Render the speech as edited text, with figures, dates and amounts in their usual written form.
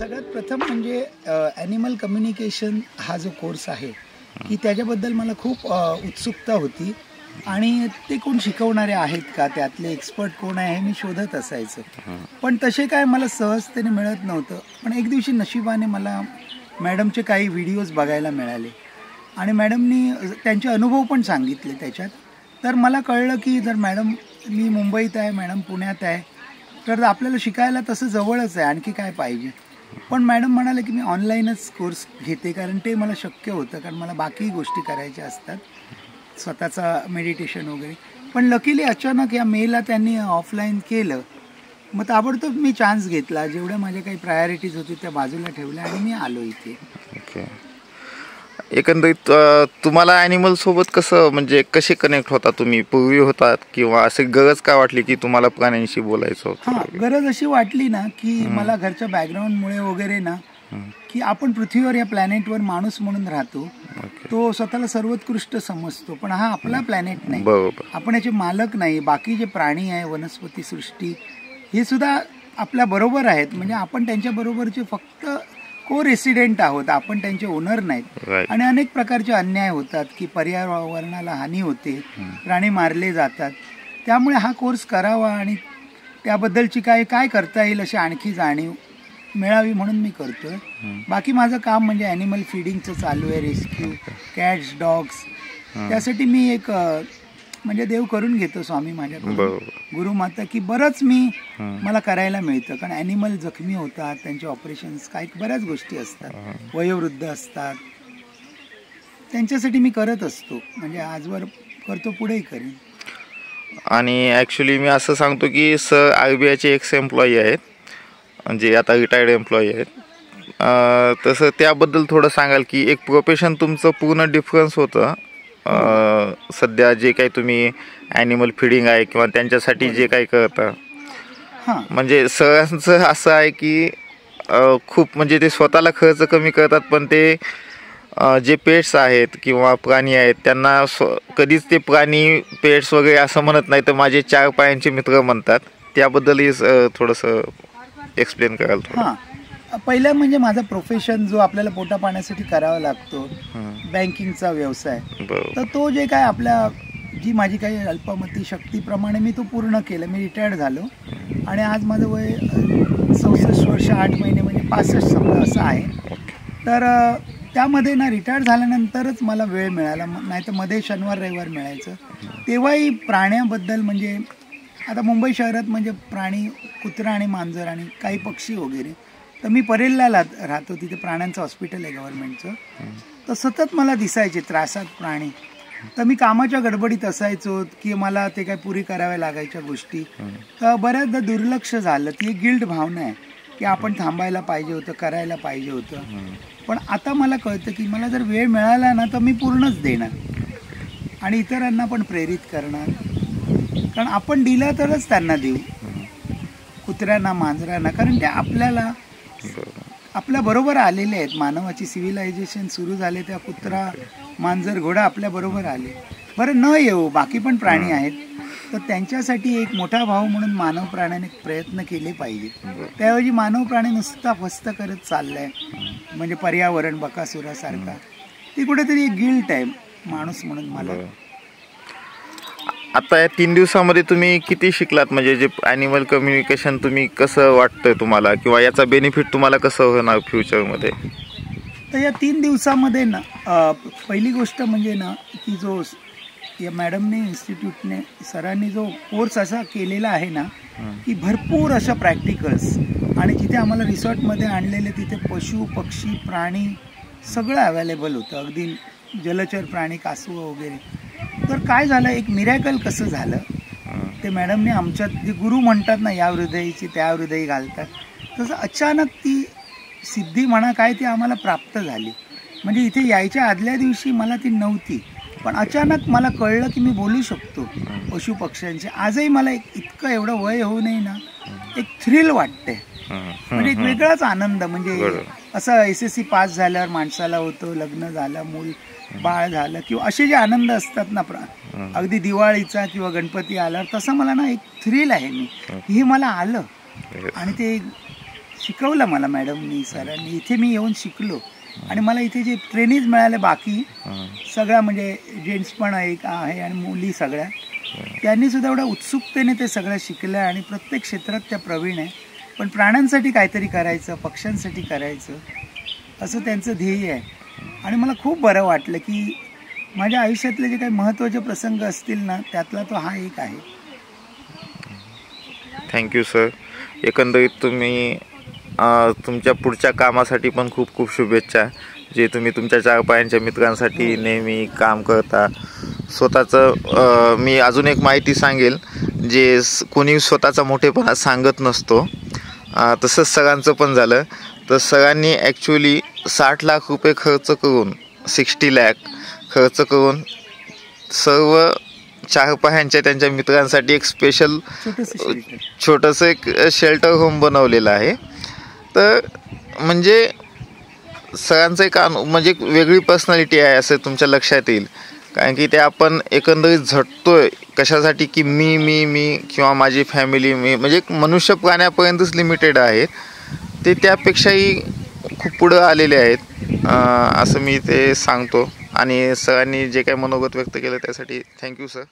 सगळ्यात प्रथम म्हणजे ॲनिमल कम्युनिकेशन हा जो कोर्स आहे की त्याच्याबद्दल मला खूप उत्सुकता होती आणि ते कोण शिकवणारे आहेत का, त्यातले एक्सपर्ट कोण आहे हे मी शोधत असायचं. पण तसे काय मला सहजतेने मिळत नव्हतं. पण एक दिवशी नशिबाने मला मॅडमचे काही व्हिडिओज बघायला मिळाले आणि मॅडमनी त्यांचे अनुभव पण सांगितले त्याच्यात. तर मला कळलं की जर मॅडम मी मुंबईत आहे, मॅडम पुण्यात आहे, तर आपल्याला शिकायला तसं जवळच आहे, आणखी काय पाहिजे. पण मॅडम म्हणाले की मी ऑनलाईनच कोर्स घेते, कारण ते मला शक्य होतं, कारण मला बाकी गोष्टी करायच्या असतात, स्वतःचा मेडिटेशन वगैरे. पण लकीली अचानक या मेला त्यांनी ऑफलाईन केलं. मग ताबडतोब मी चान्स घेतला, जेवढ्या माझ्या काही प्रायोरिटीज होती त्या बाजूला ठेवल्या आणि मी आलो इथे. ओके. एकंदरीत तुम्हाला ॲनिमल सोबत कसं म्हणजे कसे कनेक्ट होता तुम्ही? पूर्वी होतात किंवा असे गरज का वाटली की तुम्हाला प्राण्यांशी बोलायचं होतं? हां, गरज अशी वाटली ना की मला घरच्या बॅकग्राऊंडमुळे वगैरे ना की आपण पृथ्वीवर या प्लॅनेटवर माणूस म्हणून राहतो. तो स्वतःला सर्वोत्कृष्ट समजतो, पण हा आपला प्लॅनेट नाही. बरोबर. आपण याचे मालक नाही. बाकी जे प्राणी आहे, वनस्पती सृष्टी, हे सुद्धा आपल्या बरोबर आहेत. म्हणजे आपण त्यांच्या बरोबरचे फक्त को रेसिडेंट आहोत, आपण त्यांचे ओनर नाहीत. आणि अनेक प्रकारचे अन्याय होतात की पर्यावरणाला हानी होते, प्राणी मारले जातात. त्यामुळे हा कोर्स करावा आणि त्याबद्दलची काय करता येईल अशी आणखी जाणीव मिळावी म्हणून मी करतोय. बाकी माझं काम म्हणजे ॲनिमल फीडिंगचं चालू आहे, रेस्क्यू कॅट्स, डॉग्स. त्यासाठी मी एक म्हणजे देव करून घेतो स्वामी माझ्याकडून, गुरुमाता, की बरंच मला करायला मिळतं. कारण ॲनिमल जखमी होतात, त्यांचे ऑपरेशन्स, काही बऱ्याच गोष्टी असतात, वयोवृद्ध असतात, त्यांच्यासाठी मी करत असतो. म्हणजे आजवर करतो, पुढेही करेन. आणि ॲक्च्युली मी असं सांगतो की सर RBIचे एक्स एम्प्लॉई आहेत, म्हणजे आता रिटायर्ड एम्प्लॉई आहेत. तसं त्याबद्दल थोडं सांगाल की एक प्रोफेशन तुमचं पूर्ण डिफरन्स होतं. सध्या जे काही तुम्ही ॲनिमल फीडिंग आहे किंवा त्यांच्यासाठी जे काही करता, म्हणजे सरांचं असं आहे की खूप म्हणजे ते स्वतःला खर्च कमी करतात, पण ते जे पेट्स आहेत किंवा प्राणी आहेत त्यांना कधीच ते प्राणी पेट्स वगैरे असं म्हणत नाही, तर माझे 4 पायांचे मित्र म्हणतात. त्याबद्दलही थोडंसं एक्सप्लेन कराल? हां, पहिलं म्हणजे माझा प्रोफेशन जो आपल्याला पोटा पाण्यासाठी करावा लागतो, बँकिंगचा व्यवसाय, तर तो जे काय जी माझी काही अल्पमती शक्तीप्रमाणे मी तो पूर्ण केलं. मी रिटायर्ड झालो आणि आज माझं वय 64 वर्ष 8 महिने म्हणजे 65 समजा असं आहे. तर त्यामध्ये ना रिटायर्ड झाल्यानंतरच मला वेळ मिळाला, नाही तर मध्ये शनिवार रविवार मिळायचं. तेव्हाही प्राण्याबद्दल म्हणजे आता मुंबई शहरात म्हणजे प्राणी, कुत्रा आणि मांजर आणि काही पक्षी वगैरे, तर मी परेलला राहतो, तिथे प्राण्यांचं हॉस्पिटल आहे गव्हर्नमेंटचं. तर सतत मला दिसायचे त्रासात प्राणी. तर मी कामाच्या गडबडीत असायचो की मला ते काय पुरी कराव्या लागायच्या गोष्टी. तर बऱ्याचदा दुर्लक्ष झालं. ती एक गिल्ट भावना आहे की आपण थांबायला पाहिजे होतं, करायला पाहिजे होतं. पण आता मला कळतं की मला जर वेळ मिळाला ना तर मी पूर्णच देणार आणि इतरांना पण प्रेरित करणार. कारण आपण दिलं तरच त्यांना देऊ, कुत्र्यांना, मांजरांना, कारण ते आपल्या बरोबर आलेले आहेत. मानवाची सिव्हिलायझेशन सुरू झाले त्या कुत्रा, मांजर, घोडा आपल्या बरोबर आले. बरं, न येऊ बाकी पण प्राणी आहेत, तर त्यांच्यासाठी एक मोठा भाव म्हणून मानव प्राण्याने प्रयत्न केले पाहिजे. त्याऐवजी मानव प्राणी नुसता फस्त करत चाललाय, म्हणजे पर्यावरण बकासुरासारखा. ती कुठेतरी एक गिल्ट आहे माणूस म्हणून मला. आता या 3 दिवसामध्ये तुम्ही किती शिकलात? म्हणजे जे ॲनिमल कम्युनिकेशन तुम्ही कसं वाटतंय तुम्हाला, किंवा याचा बेनिफिट तुम्हाला कसं होणार फ्युचरमध्ये? तर या 3 दिवसामध्ये ना पहिली गोष्ट म्हणजे ना की जो या मॅडमने, इन्स्टिट्यूटने, सरांनी जो कोर्स असा केलेला आहे ना की भरपूर अशा प्रॅक्टिकल्स, आणि जिथे आम्हाला रिसॉर्टमध्ये आणलेले तिथे पशु, पक्षी, प्राणी सगळं अवेलेबल होतं, अगदी जलचर प्राणी, कासवं वगैरे. तर काय झालं, एक मिरॅकल कसं झालं, ते मॅडमने आमच्यात जे गुरु म्हणतात ना, या हृदयीची त्या हृदयी घालतात, तसं अचानक ती सिद्धी म्हणा काय ती आम्हाला प्राप्त झाली. म्हणजे इथे यायच्या आदल्या दिवशी मला ती नव्हती, पण अचानक मला कळलं की मी बोलू शकतो पशु पक्ष्यांचे. आजही मला इतकं एवढं वय होऊ नये ना, एक थ्रिल वाटते, म्हणजे एक वेगळाच आनंद. म्हणजे असं SSC पास झाल्यावर माणसाला होतो, लग्न झालं, मूल बाळ झालं, किंवा असे जे आनंद असतात ना अगदी दिवाळीचा किंवा गणपती आल्यावर, तसं मला ना एक थ्रिल आहे, हे मला आलं आणि ते शिकवलं मला मॅडमनी, सरांनी. इथे मी येऊन शिकलो आणि मला इथे जे ट्रेनिज मिळाले बाकी सगळ्या म्हणजे जेंट्स पण एक आहे आणि मुली सगळ्या, त्यांनी सुद्धा एवढ्या उत्सुकतेने ते सगळं शिकलं आणि प्रत्येक क्षेत्रात त्या प्रवीण आहे. पण प्राण्यांसाठी काहीतरी करायचं, पक्ष्यांसाठी करायचं असं त्यांचं ध्येय आहे. आणि मला खूप बरं वाटलं की माझ्या आयुष्यातले जे काही महत्त्वाचे प्रसंग असतील ना, त्यातला तो हा एक आहे. Thank you sir. एकंदरीत तुम्ही तुमच्या पुढच्या कामासाठी पण खूप खूप शुभेच्छा, जे तुम्ही तुमच्या 4 पायांच्या मित्रांसाठी नेहमी काम करता. स्वतःचं मी अजून एक माहिती सांगेल, जे कोणी स्वतःचा मोठेपणा सांगत नसतो, तसंच सगळ्यांचं पण झालं. तर सगळ्यांनी ॲक्च्युली 60 लाख रुपये खर्च करून 60 लाख खर्च करून सर्व 4 पायांच्या त्यांच्या मित्रांसाठी एक स्पेशल छोटंसं एक शेल्टर होम बनवलेलं आहे. तर म्हणजे सगळ्यांचं एक म्हणजे एक वेगळी पर्सनॅलिटी आहे असं तुमच्या लक्षात येईल. कारण की ते आपण एकंदरीत झटतोय कशासाठी की मी मी मी किंवा माझी फॅमिली मी, म्हणजे मनुष्य प्राण्यापर्यंतच लिमिटेड आहेत. ते त्यापेक्षाही खूप पुढं आलेले आहेत असं मी ते सांगतो. आणि सरांनी जे काही मनोगत व्यक्त केलं त्यासाठी थँक्यू सर.